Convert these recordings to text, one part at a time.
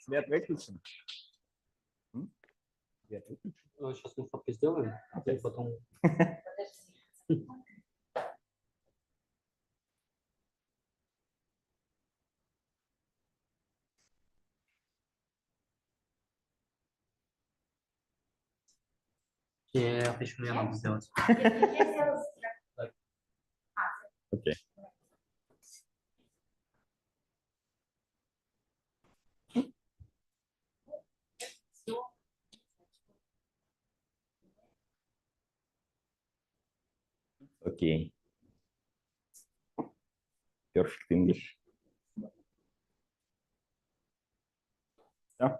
Свет выключен. Свет выключен. Сейчас мы фотки сделаем, а потом... Нет, еще мне надо сделать. Окей. Окей. Perfect English. Yeah.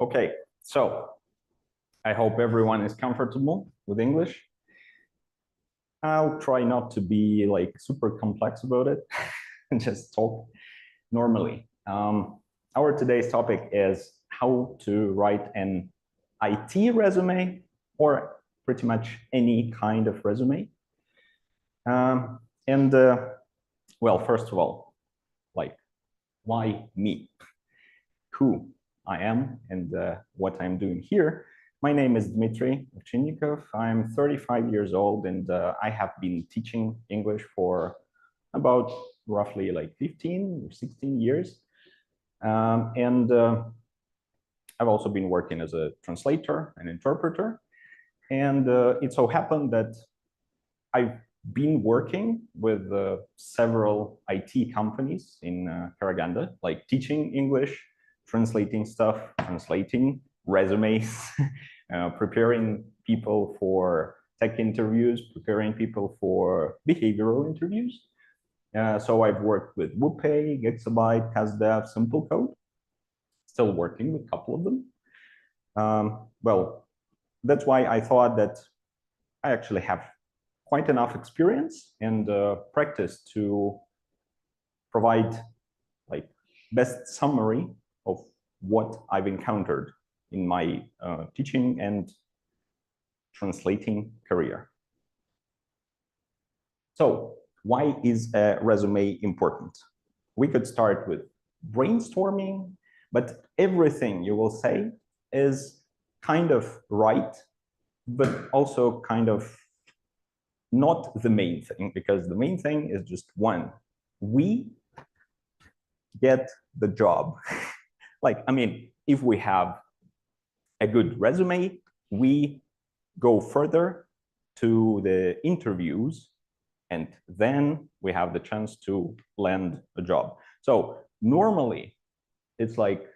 Okay, so I hope everyone is comfortable with English. I'll try not to be like super complex about it and just talk normally. Our today's topic is how to write an IT resume or pretty much any kind of resume. Well, first of all, like, why me? Who I am and what I'm doing here. My name is Dmitrий Ovchinnikov. I'm 35 years old and I have been teaching English for about roughly like 15 or 16 years. I've also been working as a translator and interpreter. And it so happened that I've been working with several IT companies in Karaganda, like teaching English, translating stuff, translating resumes, preparing people for tech interviews, preparing people for behavioral interviews. So I've worked with WooPay, Gexabyte, CastDev, Simple Code, still working with a couple of them. Well, that's why I thought that I actually have quite enough experience and practice to provide like best summary of what I've encountered in my teaching and translating career. So why is a resume important? We could start with brainstorming, but everything you will say is kind of right, but also kind of not the main thing, because the main thing is just one. We get the job. Like, I mean, if we have a good resume, we go further to the interviews, and then we have the chance to land a job. So normally, it's like,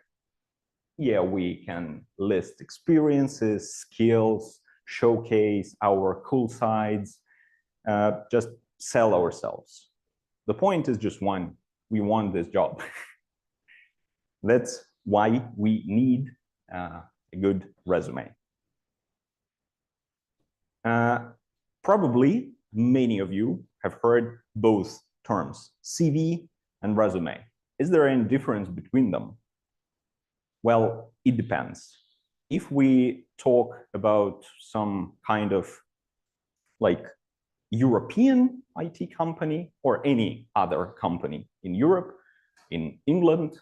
yeah, we can list experiences, skills, showcase our cool sides, just sell ourselves. The point is just one: we want this job. That's why we need a good resume. Probably many of you have heard both terms, CV and resume. Is there any difference between them? Well, it depends. If we talk about some kind of like European IT company or any other company in Europe, in England,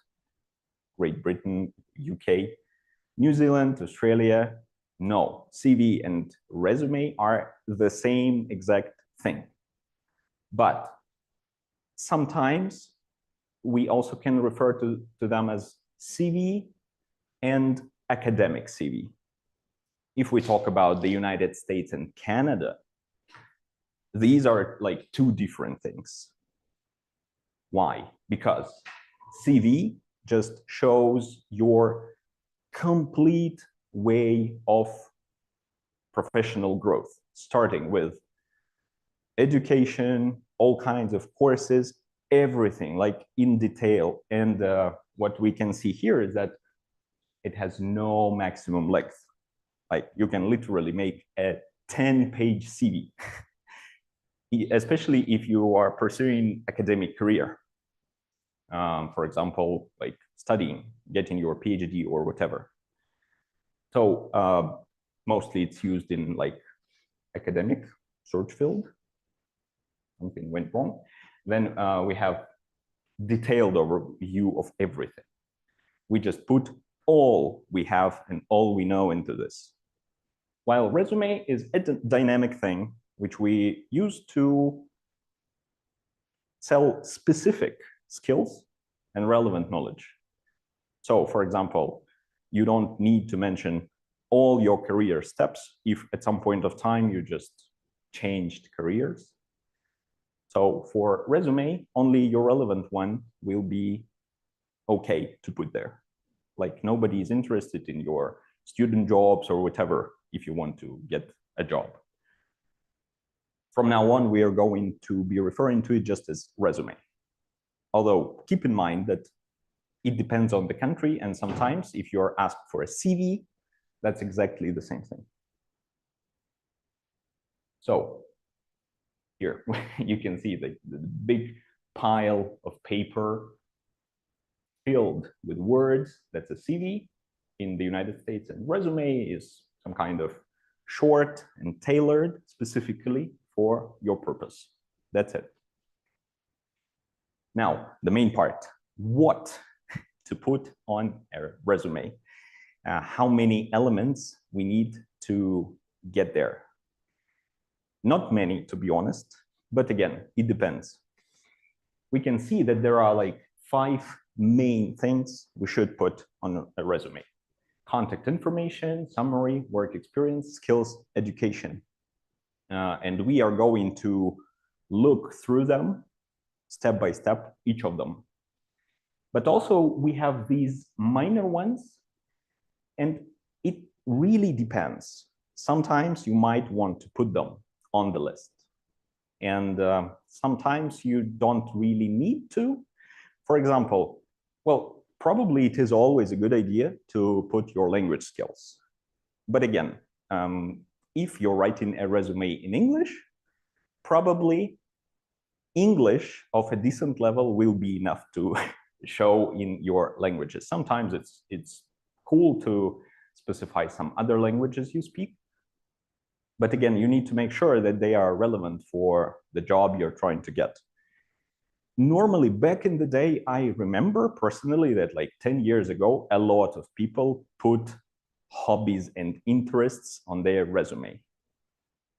Great Britain, UK, New Zealand, Australia, no, CV and resume are the same exact thing. But sometimes we also can refer to them as CV and academic CV. If we talk about the United States and Canada, these are like two different things. Why? Because CV just shows your complete way of professional growth, starting with education, all kinds of courses, everything like in detail. And what we can see here is that it has no maximum length. Like you can literally make a 10-page CV, especially if you are pursuing academic career. For example, like studying, getting your PhD or whatever. So mostly it's used in like academic search field. Something went wrong. Then we have detailed overview of everything. We just put all we have and all we know into this. While resume is a dynamic thing, which we use to sell specific skills and relevant knowledge. So for example, you don't need to mention all your career steps if at some point of time you just changed careers. So for resume, only your relevant one will be okay to put there. Like nobody is interested in your student jobs or whatever if you want to get a job. From now on, we are going to be referring to it just as resume. Although keep in mind that it depends on the country, and sometimes if you're asked for a CV, that's exactly the same thing. So here you can see the big pile of paper filled with words. That's a CV in the United States, and resume is some kind of short and tailored specifically for your purpose. That's it. Now, the main part, what to put on a resume. How many elements we need to get there. Not many, to be honest, but again, it depends. We can see that there are like 5 main things we should put on a resume. Contact information, summary, work experience, skills, education. And we are going to look through them step by step, each of them. But also we have these minor ones, and it really depends. Sometimes you might want to put them on the list. And sometimes you don't really need to. For example, well, probably it is always a good idea to put your language skills. But again, if you're writing a resume in English, probably English of a decent level will be enough to show in your languages. Sometimes it's cool to specify some other languages you speak. But again, you need to make sure that they are relevant for the job you're trying to get. Normally, back in the day, I remember personally that like 10 years ago, a lot of people put hobbies and interests on their resume.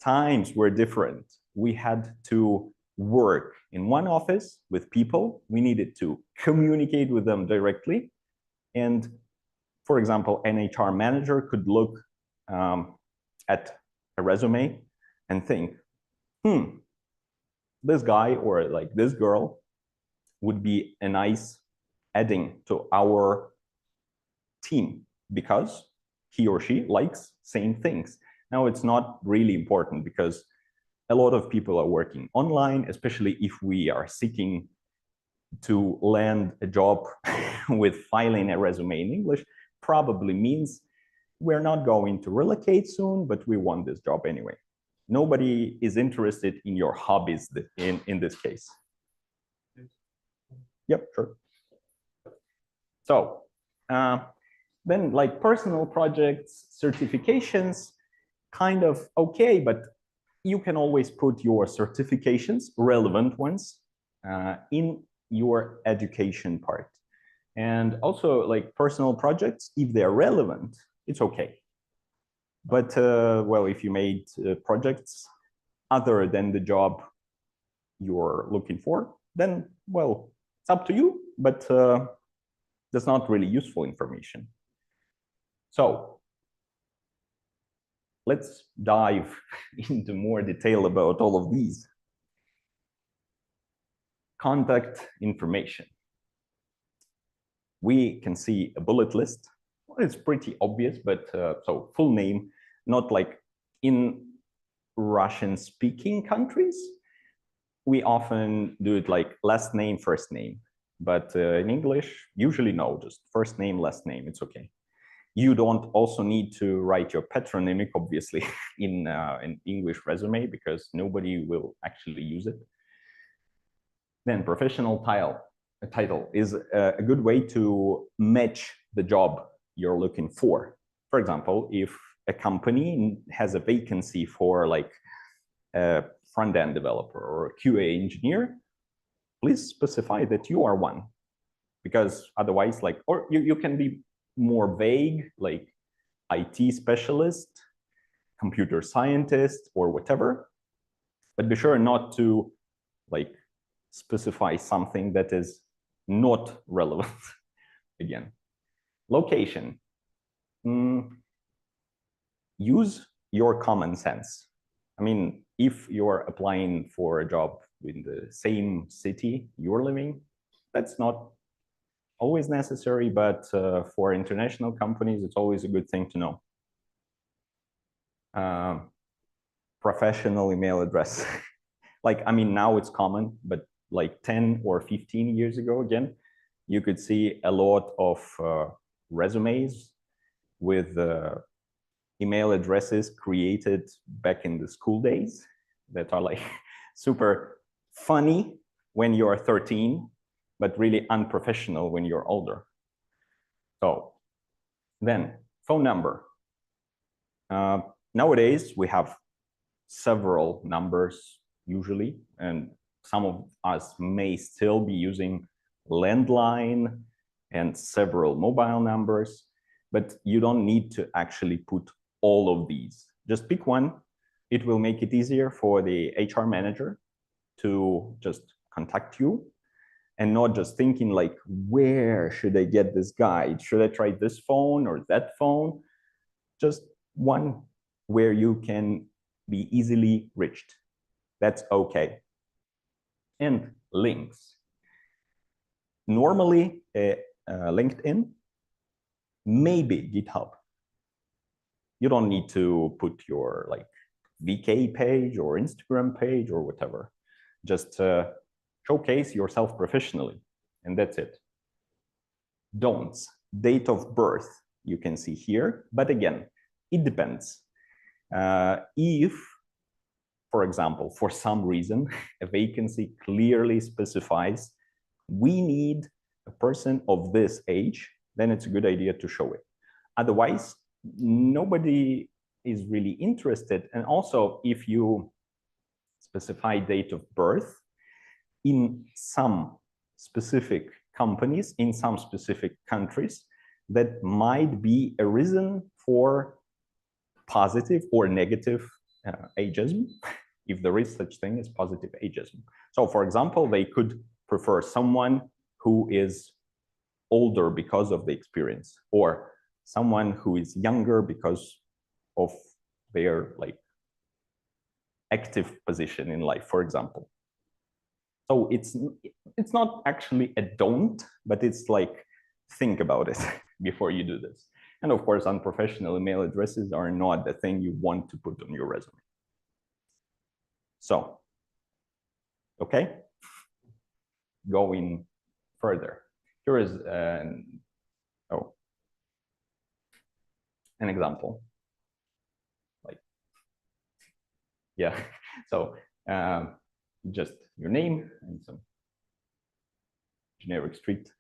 Times were different. We had to work in one office with people. We needed to communicate with them directly. And for example, an HR manager could look at a resume and think, this guy or like this girl would be a nice adding to our team because he or she likes same things. Now, it's not really important because a lot of people are working online, especially if we are seeking to land a job with filing a resume in English, probably means we're not going to relocate soon, but we want this job anyway. Nobody is interested in your hobbies in this case. Yep, sure. So then like personal projects, certifications, kind of okay, but you can always put your certifications, relevant ones, in your education part. And also like personal projects, if they're relevant, it's okay. But well, if you made projects other than the job you're looking for, then well, it's up to you, but that's not really useful information. So let's dive into more detail about all of these. Contact information. We can see a bullet list. Well, it's pretty obvious, but so full name, not like in Russian-speaking countries, we often do it like last name, first name. But in English, usually no, just first name, last name, it's okay. You don't also need to write your patronymic, obviously, in an English resume because nobody will actually use it. Then professional title. a title is a good way to match the job you're looking for. For example, if a company has a vacancy for like a front-end developer or a QA engineer, please specify that you are one, because otherwise, like, or you can be more vague, like IT specialist, computer scientist, or whatever, but be sure not to like specify something that is not relevant. Again, location. Use your common sense. I mean, if you're applying for a job in the same city you're living, that's not always necessary, but for international companies, it's always a good thing to know. Professional email address. Like, I mean, now it's common, but like 10 or 15 years ago, again, you could see a lot of resumes with email addresses created back in the school days that are like super funny when you're 13, but really unprofessional when you're older. So then, phone number. Nowadays, we have several numbers usually, and some of us may still be using landline and several mobile numbers, but you don't need to actually put all of these. Just pick one. It will make it easier for the HR manager to just contact you and not just thinking like, where should I get this guide? Should I try this phone or that phone? Just one where you can be easily reached. That's okay. And links. Normally, LinkedIn, maybe GitHub. You don't need to put your like VK page or Instagram page or whatever. Just showcase yourself professionally, and that's it. Don'ts. Date of birth, you can see here, but again, it depends. If, for example, for some reason, a vacancy clearly specifies we need a person of this age, then it's a good idea to show it. Otherwise, nobody is really interested. And also, if you specify date of birth, in some specific companies, in some specific countries, that might be a reason for positive or negative ageism, if there is such thing as positive ageism. So, for example, they could prefer someone who is older because of the experience, or someone who is younger because of their like active position in life, for example. So it's not actually a don't, but it's like, think about it before you do this. And of course, unprofessional email addresses are not the thing you want to put on your resume. So, okay, going further. Here is an example. Like, yeah, so just your name and some generic street.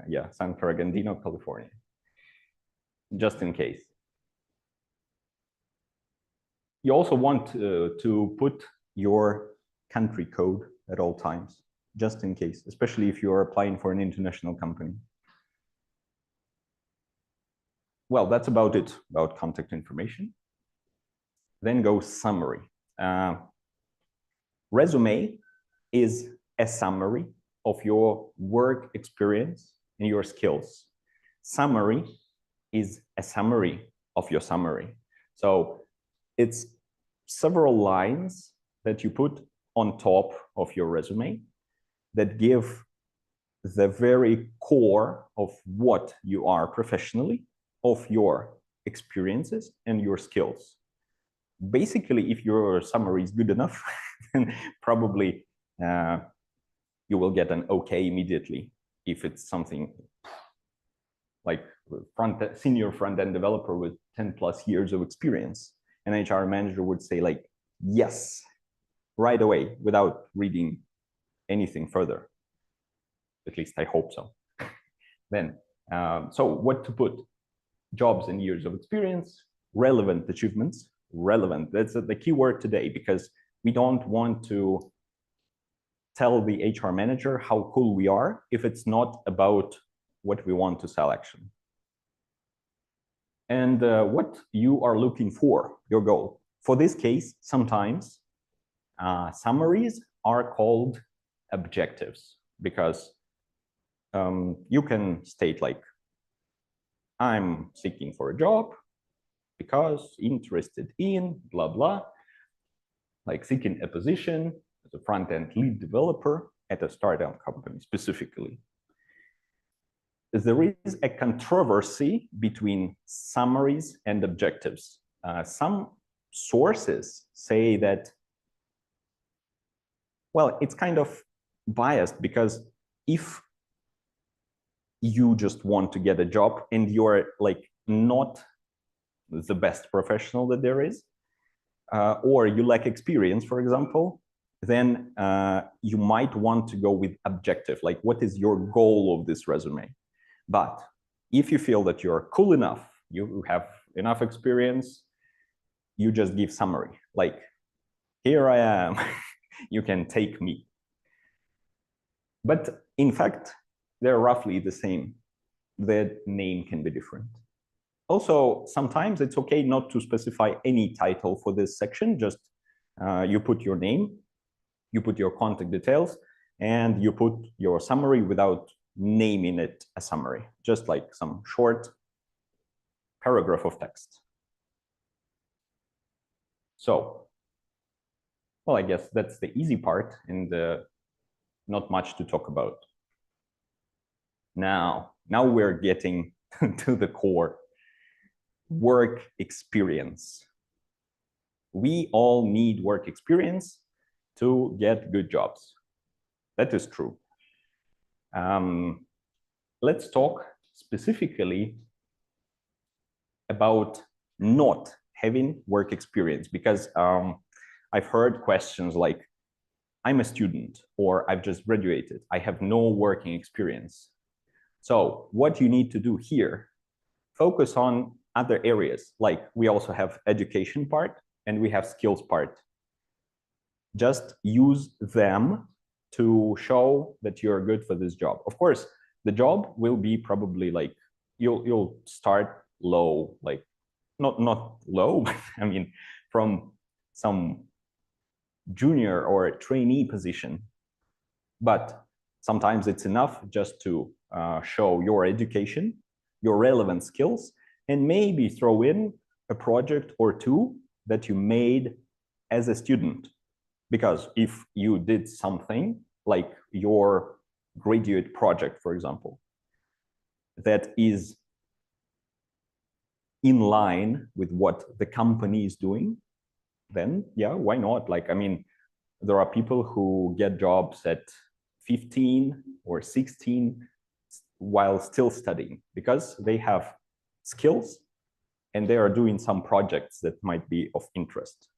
Yeah, San Bernardino, California. Just in case. You also want to put your country code at all times, just in case, especially if you're applying for an international company. Well, that's about it, about contact information. Then goes summary. Resume is a summary of your work experience and your skills. Summary is a summary of your summary. So it's several lines that you put on top of your resume that give the very core of what you are professionally, of your experiences and your skills. Basically, if your summary is good enough, then probably you will get an okay immediately. If it's something like senior front-end developer with 10 plus years of experience, an HR manager would say like, yes, right away, without reading anything further. At least I hope so. Then, so what to put? Jobs and years of experience, relevant achievements, relevant. That's the key word today, because we don't want to tell the HR manager how cool we are if it's not about what we want to sell actually. And what you are looking for, your goal. For this case, sometimes summaries are called objectives, because you can state like, I'm seeking for a job because interested in blah, blah, like seeking a position as a front-end lead developer at a startup company specifically. There is a controversy between summaries and objectives. Some sources say that, well, it's kind of biased, because if you just want to get a job and you're like not the best professional that there is, or you lack experience, for example, then you might want to go with objective, like what is your goal of this resume? But if you feel that you're cool enough, you have enough experience, you just give summary, like, here I am, you can take me. But in fact, they're roughly the same. The name can be different. Also, sometimes it's okay not to specify any title for this section, just you put your name, you put your contact details, and you put your summary without naming it a summary, just like some short paragraph of text. So, well, I guess that's the easy part, and not much to talk about. Now we're getting to the core. Work experience. We all need work experience to get good jobs. That is true. Let's talk specifically about not having work experience, because I've heard questions like, I'm a student, or I've just graduated, I have no working experience. So what you need to do here, focus on other areas, like we also have education part and we have skills part. Just use them to show that you're good for this job. Of course, the job will be probably like, you'll start low, like not low, but I mean, from some junior or trainee position. But sometimes it's enough just to show your education, your relevant skills, and maybe throw in a project or two that you made as a student. Because if you did something like your graduate project, for example, that is in line with what the company is doing, then yeah, why not? Like, I mean, there are people who get jobs at 15 or 16 while still studying, because they have skills and they are doing some projects that might be of interest.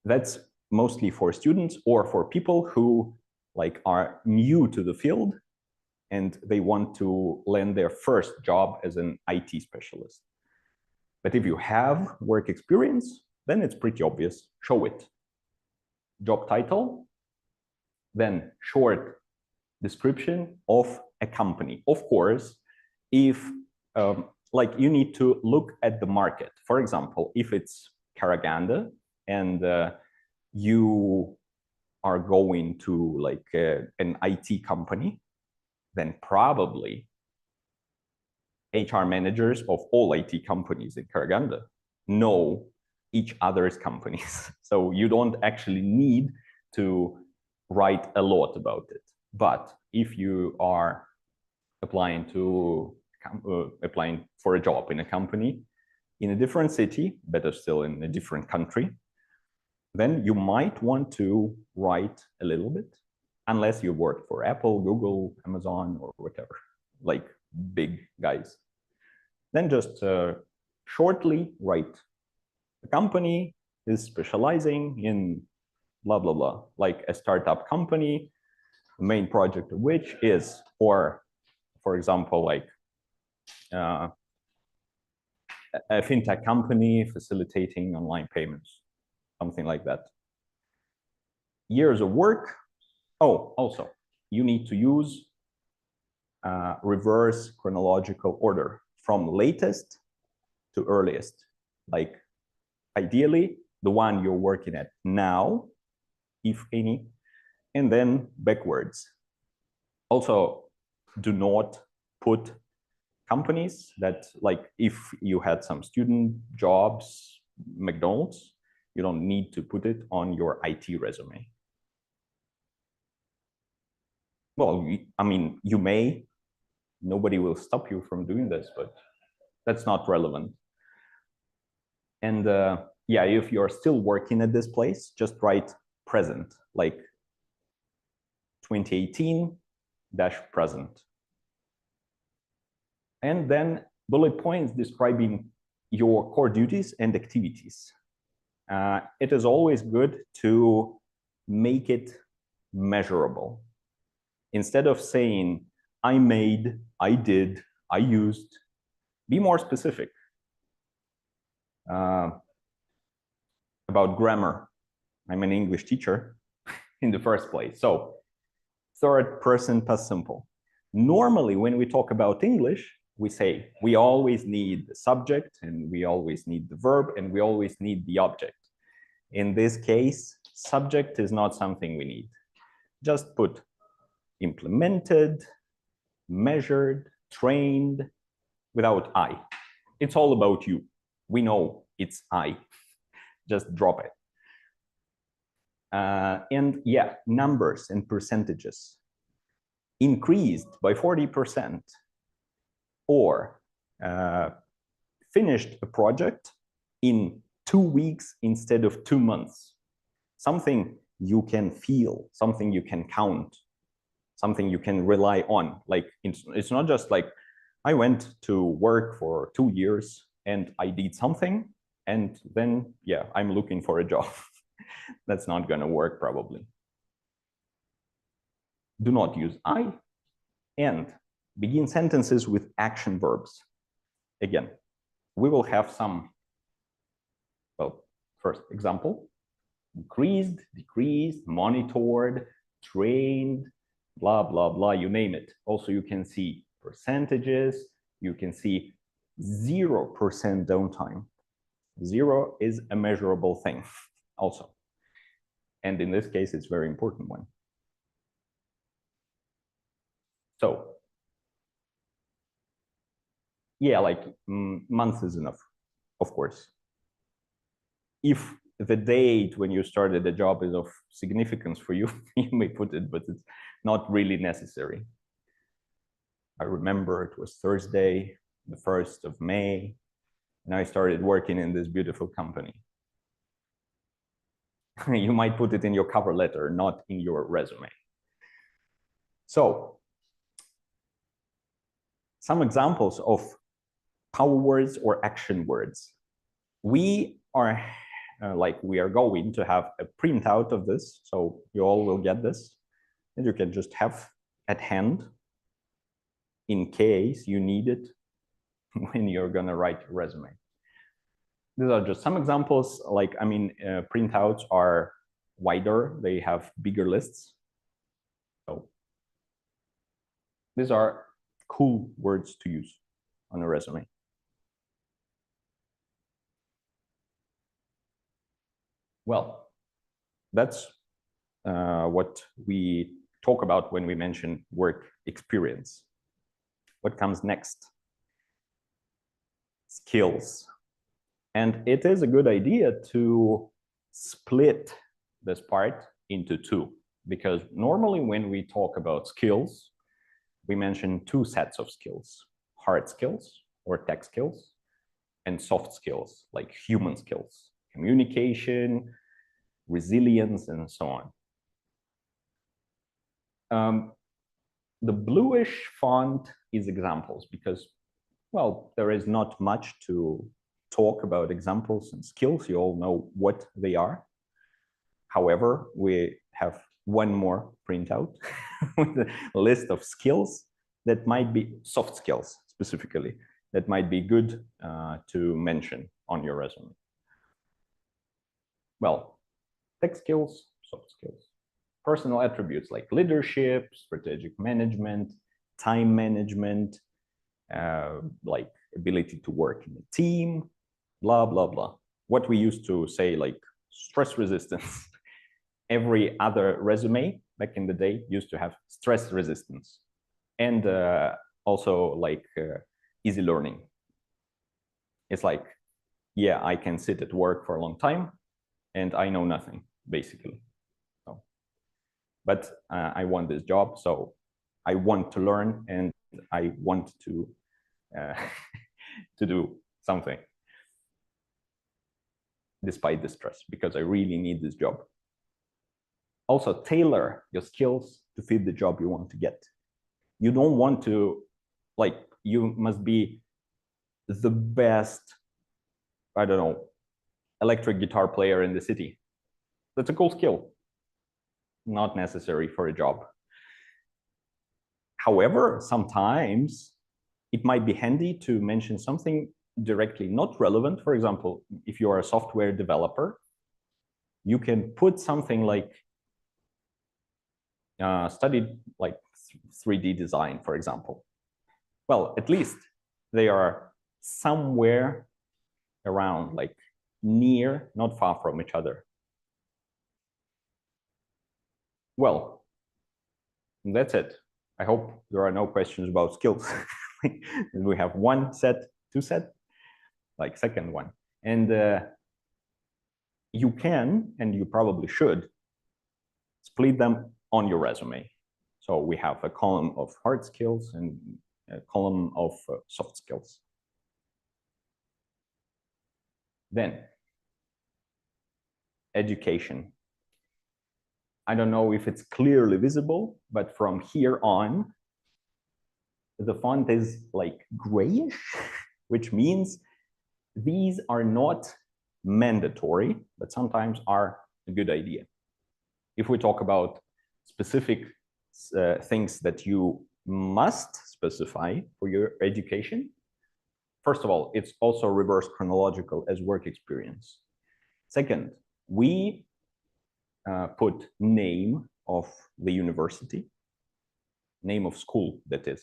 That's mostly for students or for people who like are new to the field and they want to land their first job as an IT specialist. But if you have work experience, then it's pretty obvious. Show it. Job title, then short description of a company. Of course, if like you need to look at the market. For example, if it's Karaganda and you are going to like an IT company, then probably HR managers of all IT companies in Karaganda know each other's companies. So you don't actually need to write a lot about it. But if you are applying for a job in a company in a different city, better still in a different country, then you might want to write a little bit, unless you work for Apple, Google, Amazon, or whatever, like big guys. Then just shortly write, the company is specializing in blah, blah, blah, like a startup company the main project of which is for example, like a fintech company facilitating online payments, something like that. Years of work. Oh, also, you need to use reverse chronological order from latest to earliest. Like ideally, the one you're working at now, if any, and then backwards. Also, do not put companies that, like, if you had some student jobs, McDonald's, you don't need to put it on your IT resume. Well, I mean, you may, nobody will stop you from doing this, but that's not relevant. And yeah, if you're still working at this place, just write present, like 2018-present. And then bullet points describing your core duties and activities. It is always good to make it measurable. Instead of saying, I made, I did, I used, be more specific. About grammar, I'm an English teacher in the first place. So third person past simple. Normally, when we talk about English, we say we always need the subject and we always need the verb and we always need the object. In this case, subject is not something we need. Just put implemented, measured, trained, without I. It's all about you. We know it's I. Just drop it. And yeah, numbers and percentages. Increased by 40%, or finished a project in 2 weeks instead of 2 months. Something you can feel, something you can count, something you can rely on. Like it's not just like I went to work for 2 years and I did something and then, yeah, I'm looking for a job. That's not going to work probably. Do not use I, and begin sentences with action verbs. Again, we will have some, well, first example, increased, decreased, monitored, trained, blah, blah, blah, you name it. Also, you can see percentages, you can see 0% downtime. 0 is a measurable thing also. And in this case, it's a very important one. So, yeah, like months is enough, of course. If the date when you started the job is of significance for you, you may put it, but it's not really necessary. I remember it was Thursday, the 1st of May, and I started working in this beautiful company. You might put it in your cover letter, not in your resume. So, some examples of power words or action words. We are going to have a printout of this, so you all will get this, and you can just have at hand in case you need it when you're gonna write your resume. These are just some examples. Like, I mean, printouts are wider, they have bigger lists. So these are cool words to use on a resume. Well, that's what we talk about when we mention work experience. What comes next? Skills. And it is a good idea to split this part into two, because normally when we talk about skills, we mention 2 sets of skills: hard skills or tech skills, and soft skills like human skills, communication, resilience, and so on. The bluish font is examples because, well, there is not much to talk about examples and skills. You all know what they are. However, we have one more printout with a list of skills that might be soft skills specifically, that might be good to mention on your resume. Well, tech skills, soft skills, personal attributes like leadership, strategic management, time management, like ability to work in a team, blah, blah, blah. What we used to say, like stress resistance. Every other resume back in the day used to have stress resistance, and also like easy learning. It's like, yeah, I can sit at work for a long time and I know nothing, basically. So, but I want this job, so I want to learn and I want to to do something despite the stress, because I really need this job. Also, tailor your skills to fit the job you want to get. You don't want to, like, you must be the best, I don't know, electric guitar player in the city. That's a cool skill, not necessary for a job. However, sometimes it might be handy to mention something directly not relevant. For example, if you are a software developer, you can put something like studied like 3D design, for example. Well, at least they are somewhere around, like near, not far from each other. Well, that's it. I hope there are no questions about skills. We have one set, two set, like second one. And you can, and you probably should, split them on your resume. So we have a column of hard skills and a column of soft skills. Then, education. I don't know if it's clearly visible, but from here on, the font is like grayish, which means these are not mandatory, but sometimes are a good idea. If we talk about specific things that you must specify for your education, first of all, it's also reverse chronological as work experience. Second, we put name of the university, name of school, that is,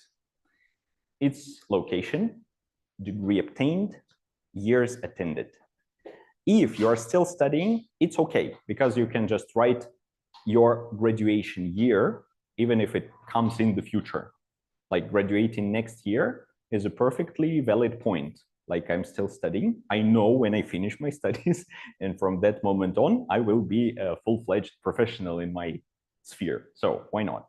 its location, degree obtained, years attended. If you are still studying, it's okay, because you can just write your graduation year, even if it comes in the future. Like graduating next year is a perfectly valid point. Like I'm still studying, I know when I finish my studies, and from that moment on, I will be a full-fledged professional in my sphere. So why not?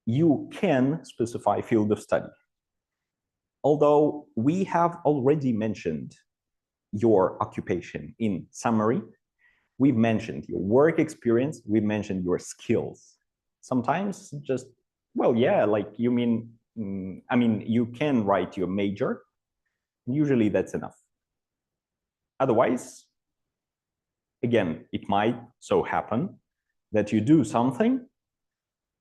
You can specify field of study. Although we have already mentioned your occupation in summary, we've mentioned your work experience, we've mentioned your skills. Sometimes just, well, yeah, like you mean, I mean, you can write your major. Usually that's enough. Otherwise, again, it might so happen that you do something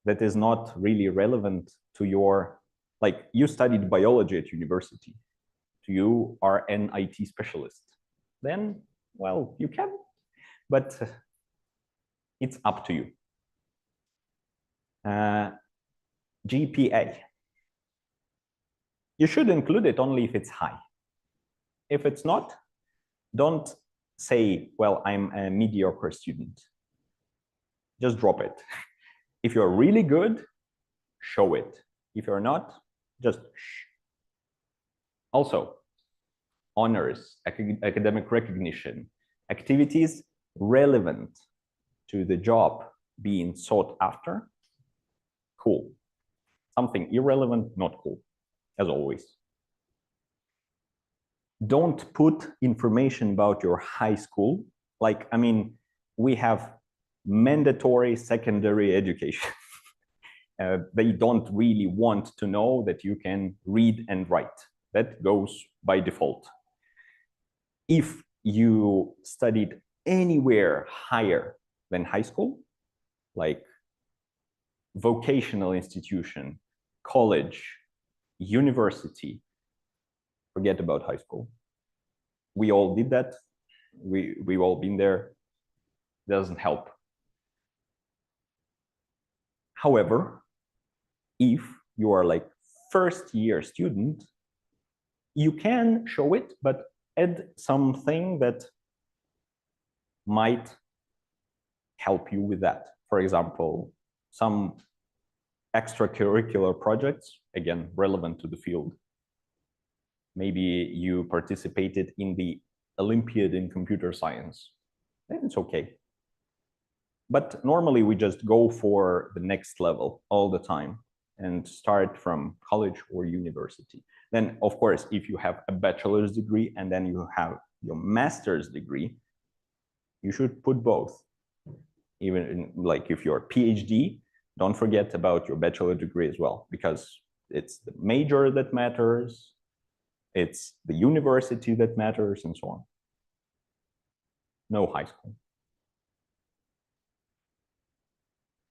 that is not really relevant to your, like you studied biology at university, you are an IT specialist. Then, well, you can, but it's up to you. GPA. You should include it only if it's high. If it's not, don't say, well, I'm a mediocre student. Just drop it. If you're really good, show it. If you're not, just shh. Also, honors, academic recognition, activities relevant to the job being sought after, cool. Something irrelevant, not cool, as always. Don't put information about your high school. Like, I mean, we have mandatory secondary education. They don't really want to know that you can read and write. That goes by default. If you studied anywhere higher than high school, like vocational institution, college, university. Forget about high school. We all did that. We've all been there. Doesn't help. However, if you are like first year student, you can show it, but add something that might help you with that. For example, some extracurricular projects, again, relevant to the field. Maybe you participated in the Olympiad in computer science. Then it's okay. But normally we just go for the next level all the time and start from college or university. Then, of course, if you have a bachelor's degree and then you have your master's degree, you should put both. Even in, like if you're a PhD, don't forget about your bachelor degree as well, because it's the major that matters, it's the university that matters, and so on. No high school.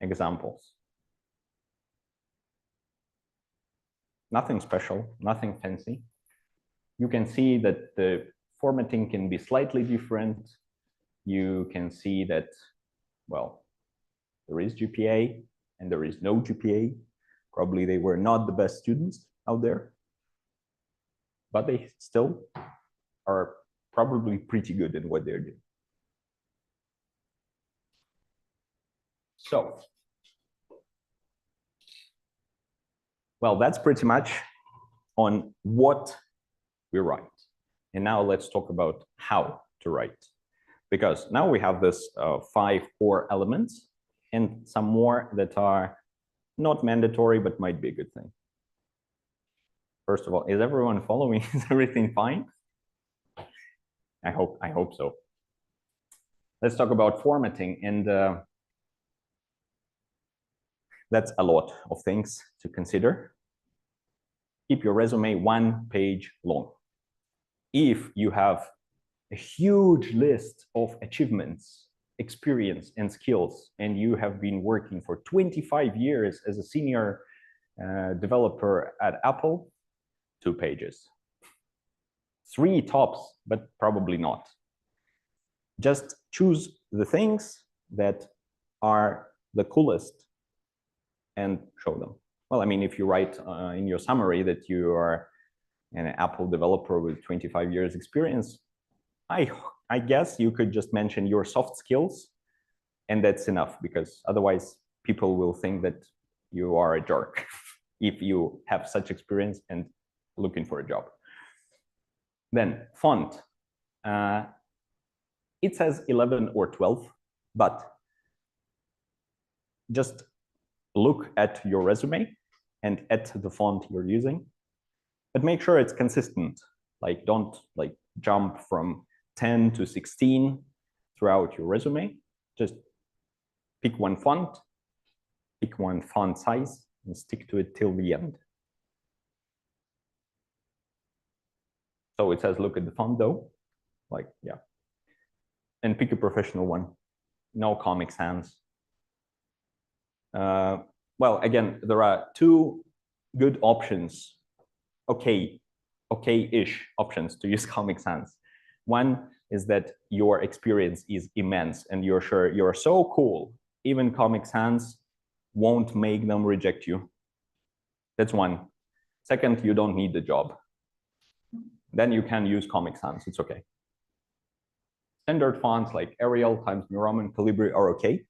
Examples. Nothing special, nothing fancy. You can see that the formatting can be slightly different. You can see that, well, there is GPA and there is no GPA. Probably they were not the best students out there, but they still are probably pretty good in what they're doing. So, well, that's pretty much on what we write. And now let's talk about how to write. Because now we have this 5 core elements and some more that are not mandatory, but might be a good thing. First of all, is everyone following? Is everything fine? I hope so. Let's talk about formatting, and that's a lot of things to consider. Keep your resume 1 page long. If you have a huge list of achievements, experience, and skills, and you have been working for 25 years as a senior developer at Apple, 2 pages. 3 tops, but probably not. Just choose the things that are the coolest and show them. Well, I mean, if you write in your summary that you are an Apple developer with 25 years experience, I guess you could just mention your soft skills, and that's enough, because otherwise people will think that you are a jerk if you have such experience and looking for a job. Then font. It says 11 or 12, but just look at your resume and at the font you're using, but make sure it's consistent. Like, don't like jump from 10 to 16 throughout your resume. Just pick one font, pick one font size, and stick to it till the end. So it says, look at the font though, like, yeah. And pick a professional one, no Comic Sans. Well, again, there are 2 good options, okay-ish options to use Comic Sans. One is that your experience is immense and you're sure you're so cool, even Comic Sans won't make them reject you. That's one. Second, you don't need the job. Then you can use Comic Sans, it's okay. Standard fonts like Arial, Times New Roman, Calibri are okay.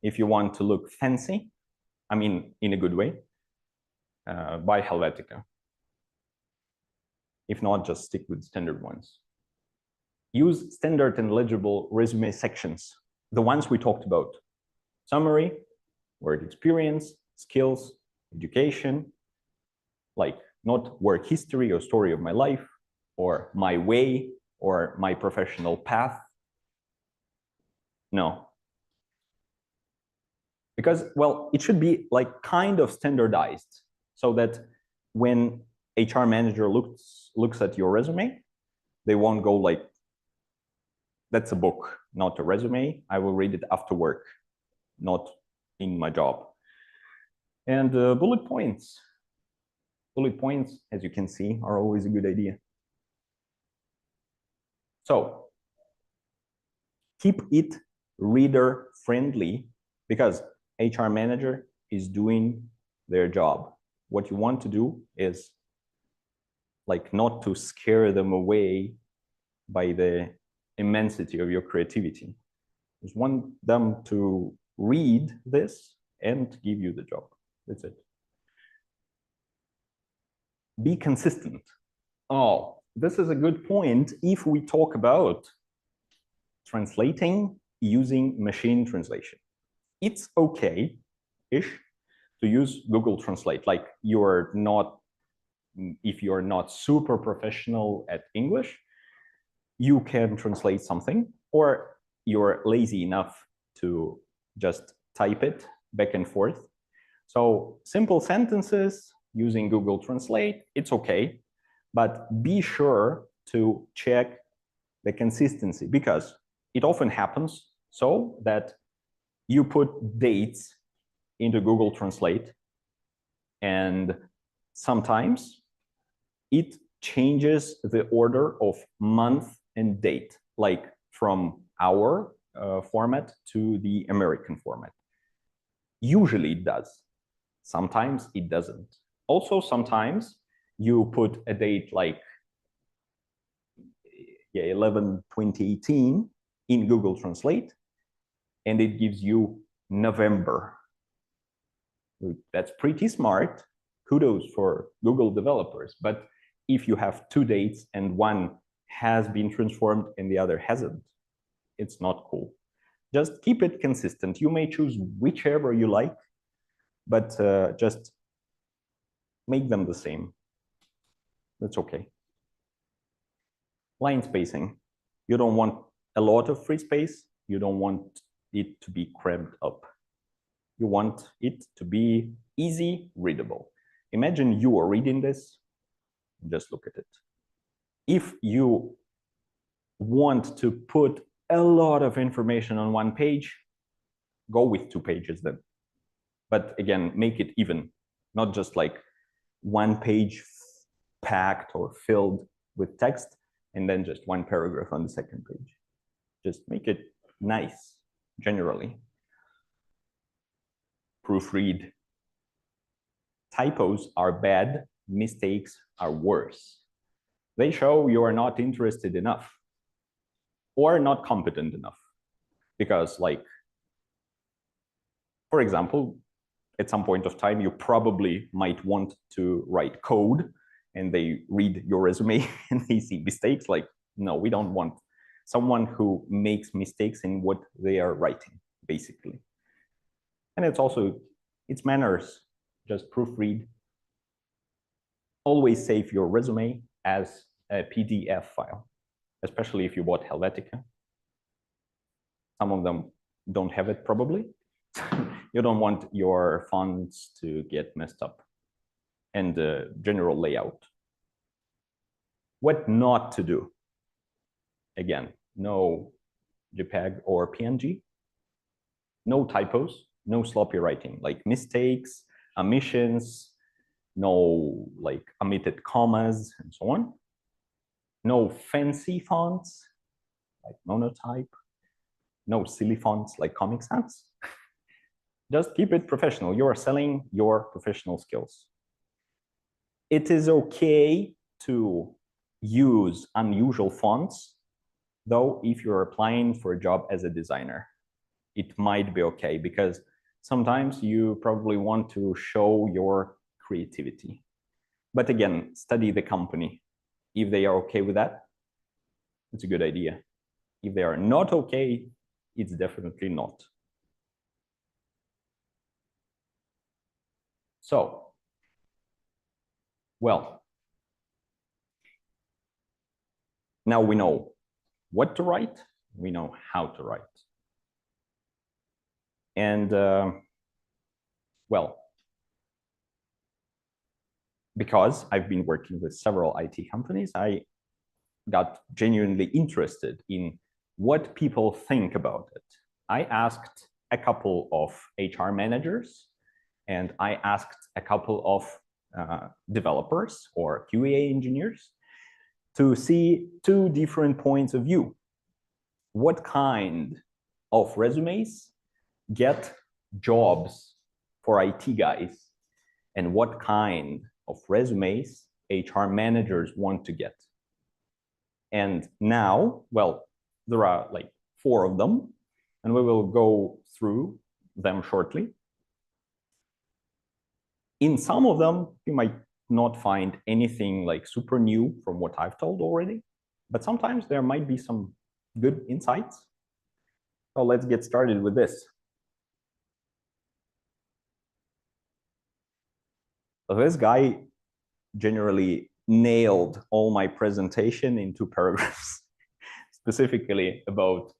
If you want to look fancy, I mean, in a good way, buy Helvetica. If not, just stick with standard ones. Use standard and legible resume sections, the ones we talked about. Summary, work experience, skills, education, like not work history or story of my life, or my way, or my professional path. No. Because, well, it should be like kind of standardized so that when HR manager looks at your resume, they won't go like, That's a book, not a resume. I will read it after work, not in my job. And bullet points. Bullet points, as you can see, are always a good idea. So keep it reader friendly, because HR manager is doing their job. What you want to do is like not to scare them away by the immensity of your creativity. Just want them to read this and give you the job. That's it. Be consistent. Oh, this is a good point if we talk about translating using machine translation. It's okay-ish to use Google Translate. Like you're not, if you're not super professional at English, you can translate something, or you're lazy enough to just type it back and forth. So simple sentences using Google Translate, it's okay, but be sure to check the consistency, because it often happens so that you put dates into Google Translate, and sometimes it changes the order of month and date, like from our format to the American format. Usually it does. Sometimes it doesn't. Also, sometimes you put a date like 11/2018 in Google Translate, and it gives you November. That's pretty smart. Kudos for Google developers. But if you have two dates and one has been transformed and the other hasn't, it's not cool. Just keep it consistent. You may choose whichever you like, but just make them the same. That's okay. Line spacing. You don't want a lot of free space. You don't want it to be crammed up. You want it to be easy readable. Imagine you are reading this, just look at it. If you want to put a lot of information on one page, go with 2 pages then. But again, make it even, not just like one page packed or filled with text and then just one paragraph on the second page. Just make it nice, generally. Proofread. Typos are bad, mistakes are worse. They show you are not interested enough or not competent enough. Because like, for example, at some point of time, you probably might want to write code and they read your resume and they see mistakes. Like, no, we don't want someone who makes mistakes in what they are writing, basically. And it's also, it's manners, just proofread. Always save your resume as a PDF file, especially if you bought Helvetica. Some of them don't have it probably. You don't want your fonts to get messed up, and the general layout. What not to do? Again, no JPEG or PNG, no typos, no sloppy writing, like mistakes, omissions, no like omitted commas and so on. No fancy fonts like monotype, no silly fonts like Comic Sans. Just keep it professional. You are selling your professional skills. It is okay to use unusual fonts, though, if you're applying for a job as a designer. It might be okay, because sometimes you probably want to show your creativity. But again, study the company. If they are okay with that, it's a good idea. If they are not okay, it's definitely not. So, well, now we know what to write, we know how to write. And well, because I've been working with several IT companies, I got genuinely interested in what people think about it. I asked a couple of HR managers and I asked a couple of developers or QA engineers to see two different points of view. What kind of resumes get jobs for IT guys, and what kind of resumes HR managers want to get. And now, well, there are like 4 of them, and we will go through them shortly. In some of them, you might not find anything like super new from what I've told already, but sometimes there might be some good insights. So let's get started with this. So this guy generally nailed all my presentation in 2 paragraphs, specifically about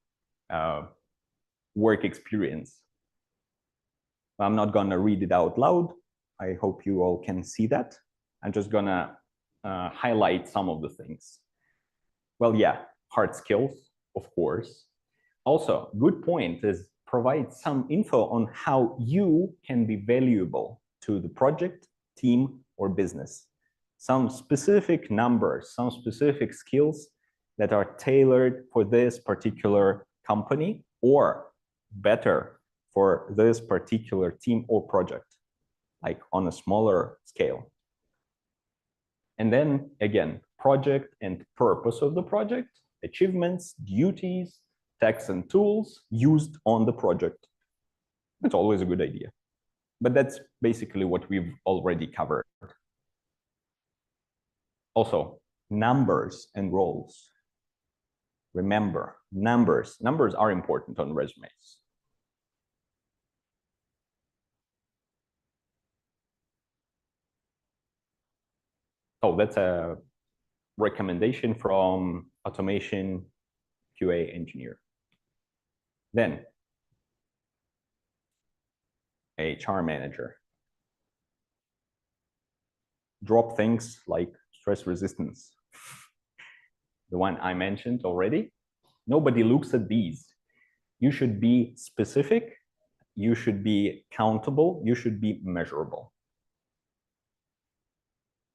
work experience. I'm not gonna read it out loud. I hope you all can see that. I'm just gonna highlight some of the things. Well, yeah, hard skills, of course. Also, good point is provide some info on how you can be valuable to the project, team, or business. Some specific numbers, some specific skills that are tailored for this particular company, or better, for this particular team or project, like on a smaller scale. And then again, project and purpose of the project, achievements, duties, techs and tools used on the project. It's always a good idea. But that's basically what we've already covered. Also, numbers and roles. Remember, numbers are important on resumes. Oh, that's a recommendation from automation QA engineer. Then, HR manager. Drop things like stress resistance. The one I mentioned already. Nobody looks at these. You should be specific, you should be countable, you should be measurable.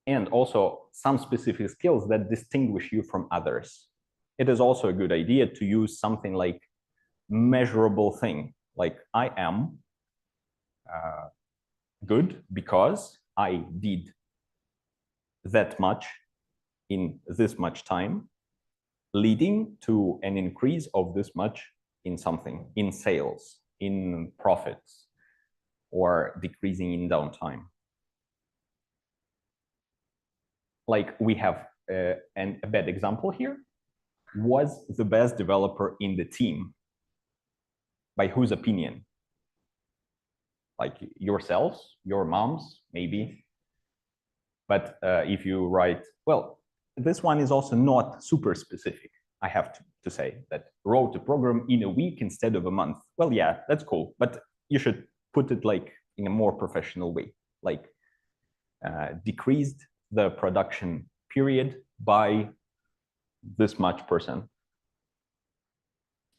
And also some specific skills that distinguish you from others. It is also a good idea to use something like measurable thing, like I am good because I did that much in this much time, leading to an increase of this much in something, in sales, in profits, or decreasing in downtime. Like we have a bad example here. Was the best developer in the team? By whose opinion? Like yourselves, your moms, maybe. But if you write, well, this one is also not super specific. I have to say that wrote a program in a week instead of a month. Well, yeah, that's cool, but you should put it like in a more professional way, like decreased the production period by this much %,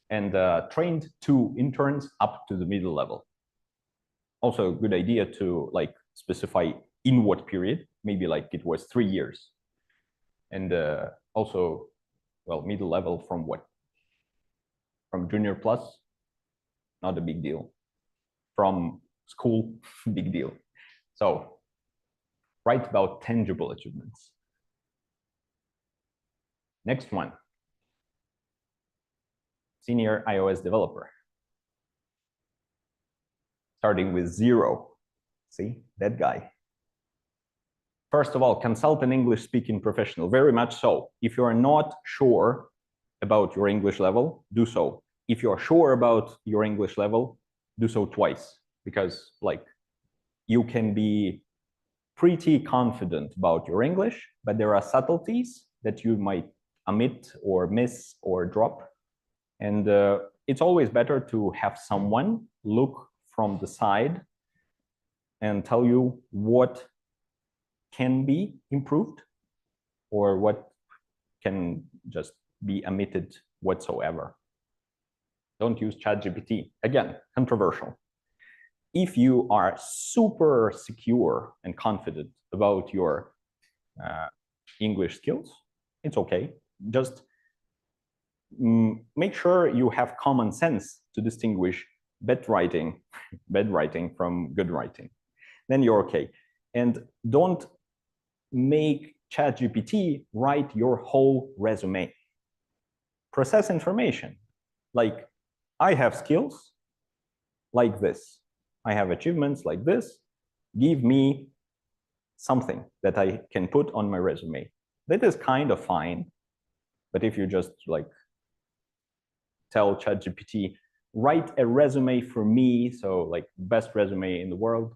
and trained 2 interns up to the middle level. Also a good idea to like specify in what period, maybe like it was 3 years. And also, well, middle level from what? From junior plus, not a big deal. From school, big deal. So write about tangible achievements. Next one. Senior iOS developer. Starting with 0. See, that guy. First of all, consult an English-speaking professional, very much so. If you are not sure about your English level, do so. If you are sure about your English level, do so twice, because like you can be pretty confident about your English, but there are subtleties that you might omit or miss or drop. And it's always better to have someone look from the side and tell you what can be improved or what can just be omitted whatsoever. Don't use ChatGPT. Again, controversial. If you are super secure and confident about your English skills, it's okay. Just make sure you have common sense to distinguish bad writing from good writing. Then you're okay. And don't make ChatGPT write your whole resume. Process information. Like, I have skills like this. I have achievements like this. Give me something that I can put on my resume. That is kind of fine. But if you just like tell ChatGPT, write a resume for me, so like best resume in the world,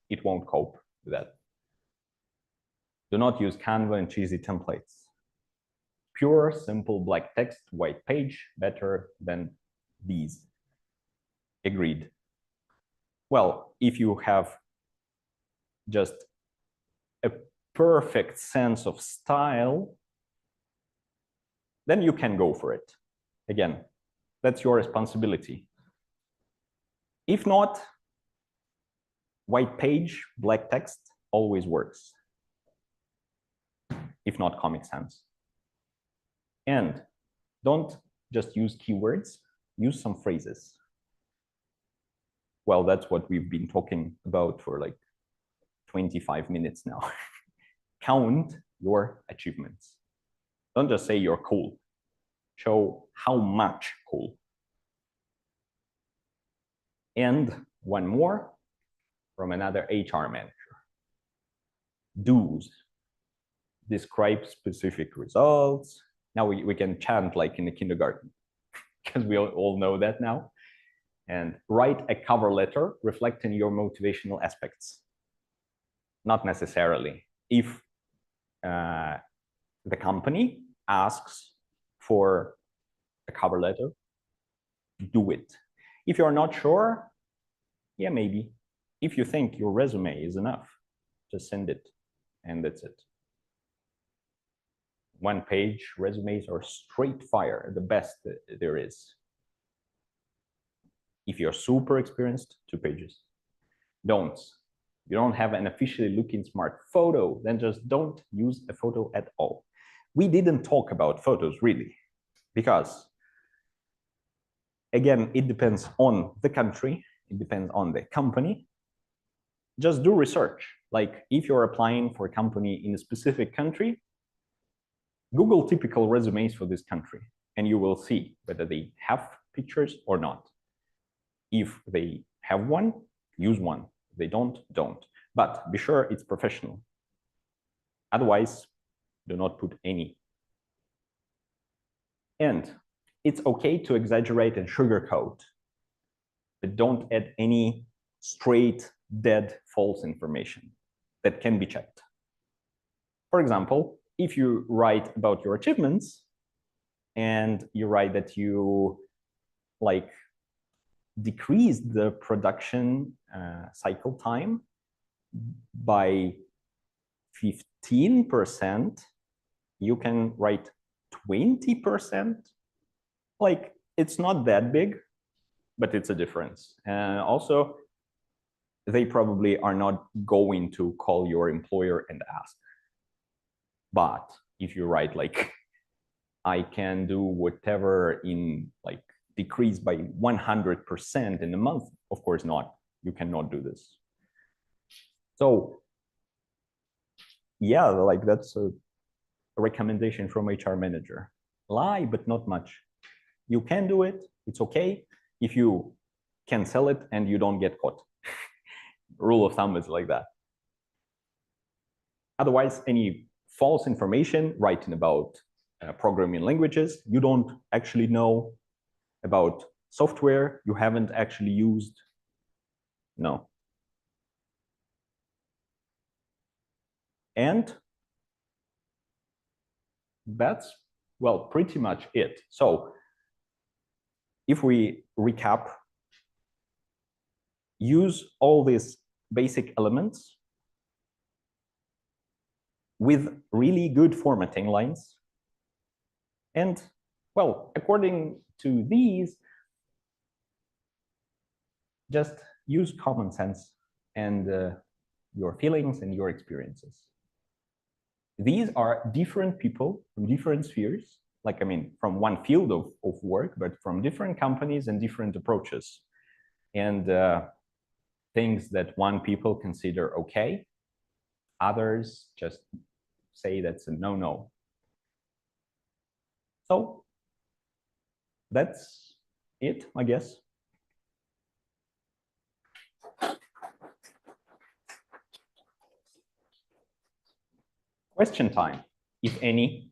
it won't cope with that. Do not use Canva and cheesy templates. Pure, simple black text, white page, better than these. Agreed. Well, if you have just a perfect sense of style, then you can go for it. Again, that's your responsibility. If not, white page, black text always works. If not Comic Sans. And don't just use keywords, use some phrases. Well, that's what we've been talking about for like 25 minutes now. Count your achievements. Don't just say you're cool. Show how much cool. And one more from another HR manager. Do's. Describe specific results. Now we can chant like in the kindergarten, because we all know that now. And write a cover letter reflecting your motivational aspects. Not necessarily. If the company asks for a cover letter, do it. If you're not sure, yeah, maybe. If you think your resume is enough, just send it, and that's it. One-page resumes are straight fire, the best there is. If you're super experienced, 2 pages. Don'ts. You don't have an officially looking smart photo, then just don't use a photo at all. We didn't talk about photos really, because again, it depends on the country, it depends on the company. Just do research. Like if you're applying for a company in a specific country, Google typical resumes for this country, and you will see whether they have pictures or not. If they have one, use one. If they don't. But be sure it's professional. Otherwise, do not put any. And it's okay to exaggerate and sugarcoat, but don't add any straight, dead, false information that can be checked. For example, if you write about your achievements and you write that you like decreased the production cycle time by 15%, you can write 20%. Like it's not that big, but it's a difference. And also, they probably are not going to call your employer and ask. But if you write like, I can do whatever in like decrease by 100% in a month, of course not. You cannot do this. So yeah, like that's a recommendation from HR manager. Lie, but not much. You can do it, it's okay if you can sell it and you don't get caught. Rule of thumb is like that. Otherwise, any false information writing about programming languages you don't actually know, about software you haven't actually used, no. And that's, well, pretty much it. So if we recap, use all these basic elements with really good formatting lines. And well, according to these, just use common sense and your feelings and your experiences. These are different people from different spheres, like, I mean, from one field of work, but from different companies and different approaches. And things that one people consider okay, others just say that's a no-no. So that's it, I guess. Question time, if any.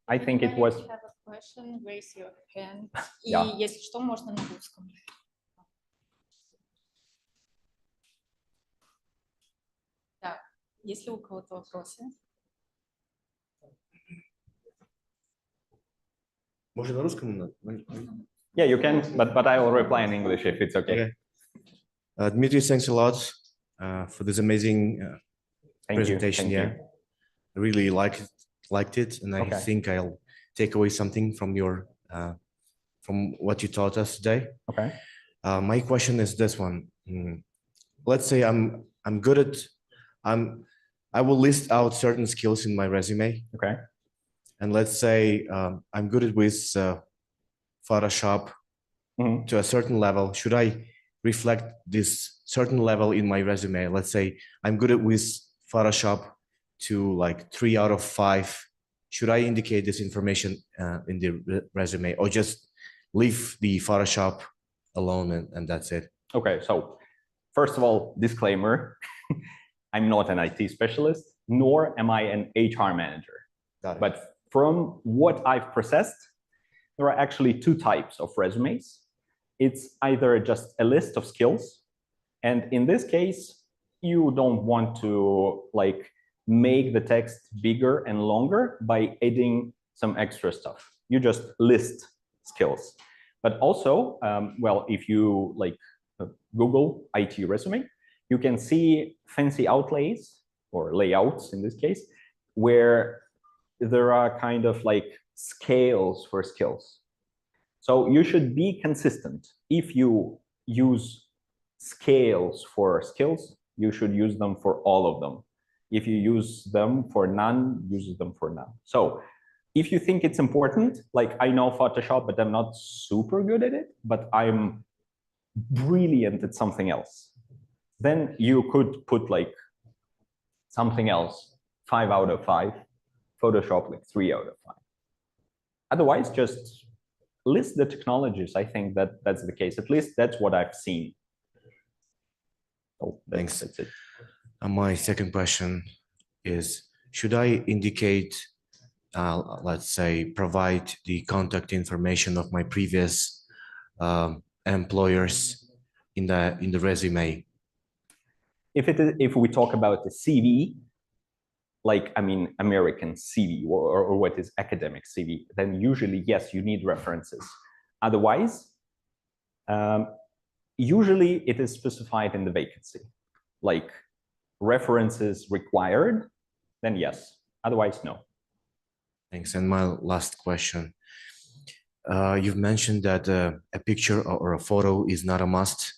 I think it was. If you have a question, raise your hand. И Yeah. если что, можно на русском. Да. Есть ли у кого-то вопросы? Можно на русском? Yeah, you can, but I will reply in English if it's okay. Dmitry, thanks a lot for this amazing Thank presentation. you. Yeah, I really liked it, and I think I'll take away something from your from what you taught us today. Okay. My question is this one. Let's say I'm good at I will list out certain skills in my resume. Okay. And let's say I'm good at with Photoshop to a certain level. Should I reflect this certain level in my resume? Let's say I'm good at with Photoshop to like 3 out of 5. Should I indicate this information in the resume, or just leave the Photoshop alone and that's it? Okay, so first of all, disclaimer, I'm not an IT specialist, nor am I an HR manager. But from what I've processed, there are actually 2 types of resumes. It's either just a list of skills, and in this case, you don't want to like make the text bigger and longer by adding some extra stuff. You just list skills. But also, well, if you like Google IT resume, you can see fancy outlays or layouts in this case, where there are kind of like scales for skills. So you should be consistent. If you use scales for skills, you should use them for all of them. If you use them for none, use them for none. So if you think it's important, like I know Photoshop, but I'm not super good at it, but I'm brilliant at something else, then you could put like something else, 5 out of 5, Photoshop like 3 out of 5. Otherwise, just list the technologies. I think that that's the case. At least that's what I've seen. So Thanks. That's it. My second question is, should I indicate, let's say, provide the contact information of my previous employers in the resume? If we talk about the CV, like, I mean, American CV or what is academic CV, then usually, yes, you need references. Otherwise, usually it is specified in the vacancy, like references required, then yes, otherwise, no. Thanks. And my last question. You've mentioned that a picture or a photo is not a must,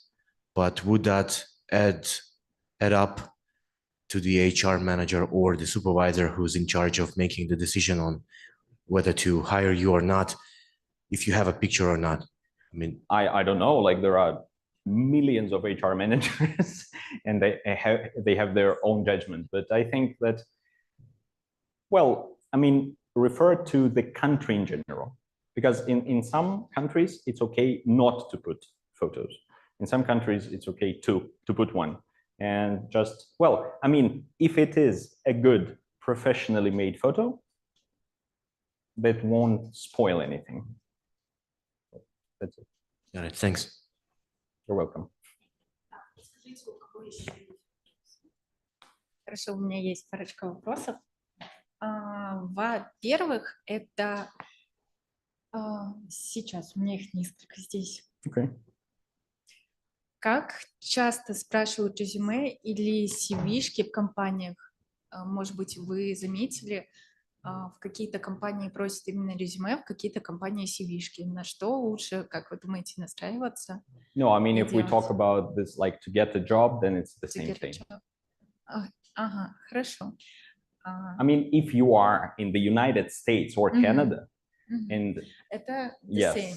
but would that add up to the HR manager or the supervisor who's in charge of making the decision on whether to hire you or not, if you have a picture or not? I mean, I don't know, like there are millions of HR managers and they have their own judgment, but I think that, well, I mean, refer to the country in general, because in some countries it's okay not to put photos. In some countries it's okay to put one. And just, well, I mean, if it is a good professionally made photo, that won't spoil anything. That's it. all right, thanks. You're welcome. Хорошо, у меня есть парочка вопросов. Во-первых, это сейчас у меня их несколько здесь. Okay. Как часто спрашивают резюме или CV-шки в компаниях? Может быть, вы заметили, в какие-то компании просят именно резюме, в какие-то компании CV-шки. На что лучше, как вы думаете, настраиваться? No, I mean, И if we talk делать. about this, like to get a job, then it's the To same get a thing. job? Ага, хорошо. I mean, if you are in the United States or Мгм. Canada, Мгм. and Это the yes, same.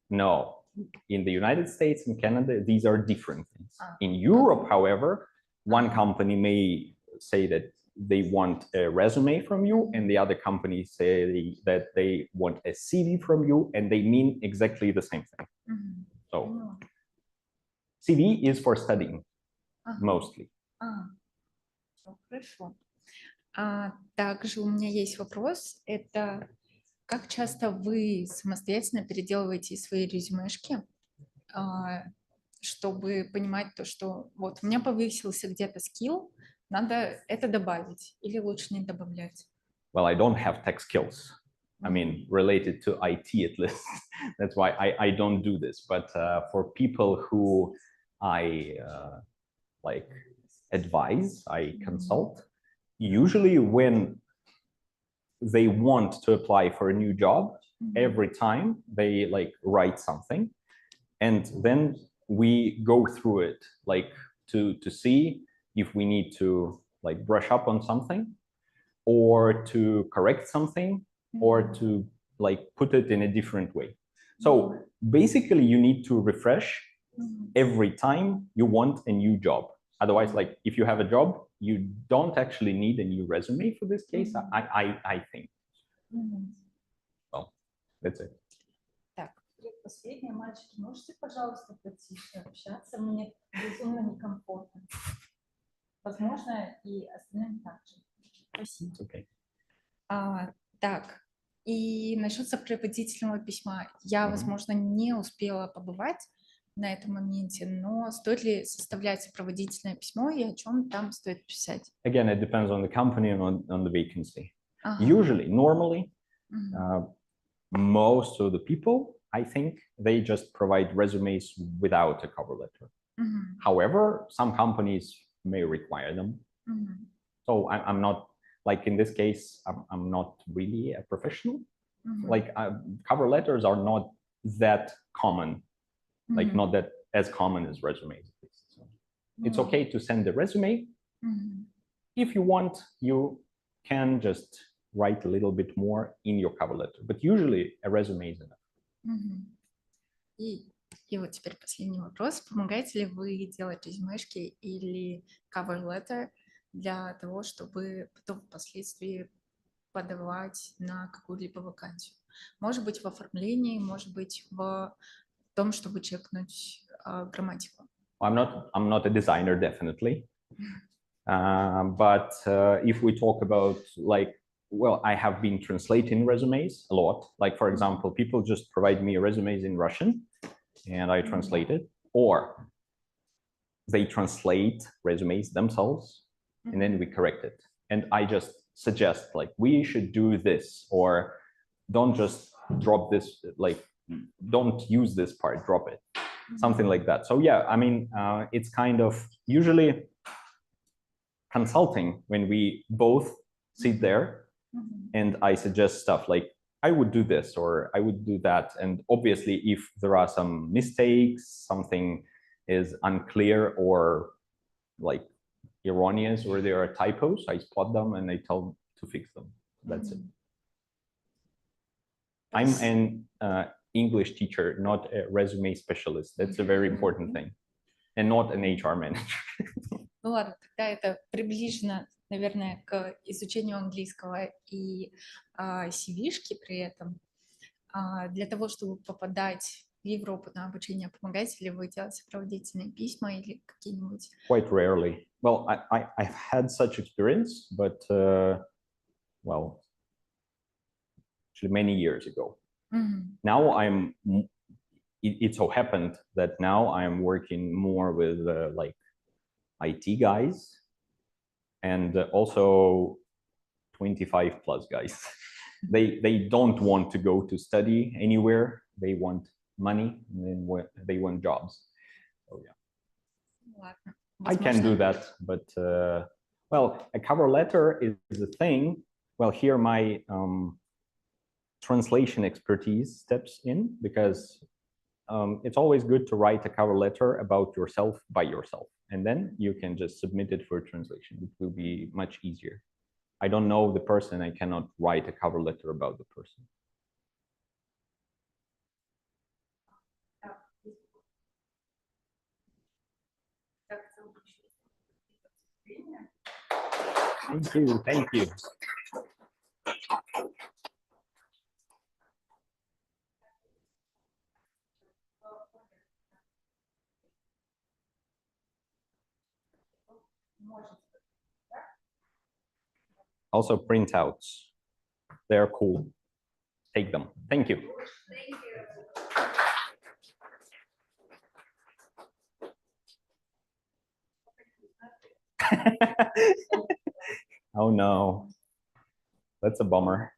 no, in the United States and Canada, these are different things. Ah, In Europe, however, one Uh-huh. company may say that they want a resume from you, and the other company say that they want a CV from you, and they mean exactly the same thing. Мгм. So Поняла. CV is for studying Ага. mostly. Всё, хорошо. Также у меня есть вопрос. Это как часто вы самостоятельно переделываете свои резюмешки, чтобы понимать то, что вот у меня повысился где-то скилл, надо это добавить или лучше не добавлять? Well, I don't have tech skills. I mean, related to IT at least. That's why I don't do this. But for people who I like advise, I consult, usually when they want to apply for a new job, every time they like write something, and then we go through it like to see if we need to like brush up on something or to correct something or to like put it in a different way. So basically you need to refresh every time you want a new job. Otherwise, like if you have a job, you don't actually need a new resume for this case. I think. Well, that's it. Так, последнее, мальчики, можете, пожалуйста, потише общаться? Мне безумно некомфортно. Возможно, и остальным также. Спасибо. Okay. Так, и насчет сопроводительного письма. Я, возможно, не успела побывать на этом моменте, но стоит ли составлять сопроводительное письмо и о чем там стоит писать? Again, it depends on the company and on the vacancy. Ага. Usually, normally, most of the people, I think, they just provide resumes without a cover letter. However, some companies may require them. So I'm not, like in this case, I'm not really a professional. Like cover letters are not that common, like not that as common as resumes. So it's okay to send the resume. If you want, you can just write a little bit more in your cover letter, but usually a resume is enough. И вот теперь последний вопрос. Помогаете ли вы делать резюмешки или cover letter для того, чтобы потом впоследствии подавать на какую-либо вакансию? Может быть, в оформлении, может быть, в том, чтобы чекнуть грамматику. I'm not a designer, definitely. But if we talk about like, well, I have been translating resumes a lot. Like, for example, people just provide me resumes in Russian and I translate it, or they translate resumes themselves and then we correct it. And I just suggest like, we should do this, or don't just drop this, like, don't use this part, drop it, something like that. So yeah, I mean, it's kind of usually consulting when we both sit there and I suggest stuff like, I would do this or I would do that. And obviously, if there are some mistakes, something is unclear or like erroneous, or there are typos, I spot them and I tell them to fix them. That's it. I'm an English teacher, not a resume specialist. That's a very important thing. And not an HR manager. Ну ладно, тогда это приближено, наверное, к изучению английского и CV-шки при этом. Для того, чтобы попадать в Европу на обучение, помогаете ли вы делать сопроводительные письма или какие-нибудь? Quite rarely. Well, I've had such experience, but well, actually many years ago. Now it so happened that now I'm working more with like IT guys and also 25 plus guys. They don't want to go to study anywhere. They want money and then they want jobs. So yeah. Ладно. I can do that, but well, a cover letter is a thing Well, here my translation expertise steps in, because it's always good to write a cover letter about yourself by yourself, and then you can just submit it for translation. It will be much easier. I don't know the person, I cannot write a cover letter about the person. Thank you, thank you. Also printouts, they're cool. Take them. Thank you. Thank you. Oh no, that's a bummer.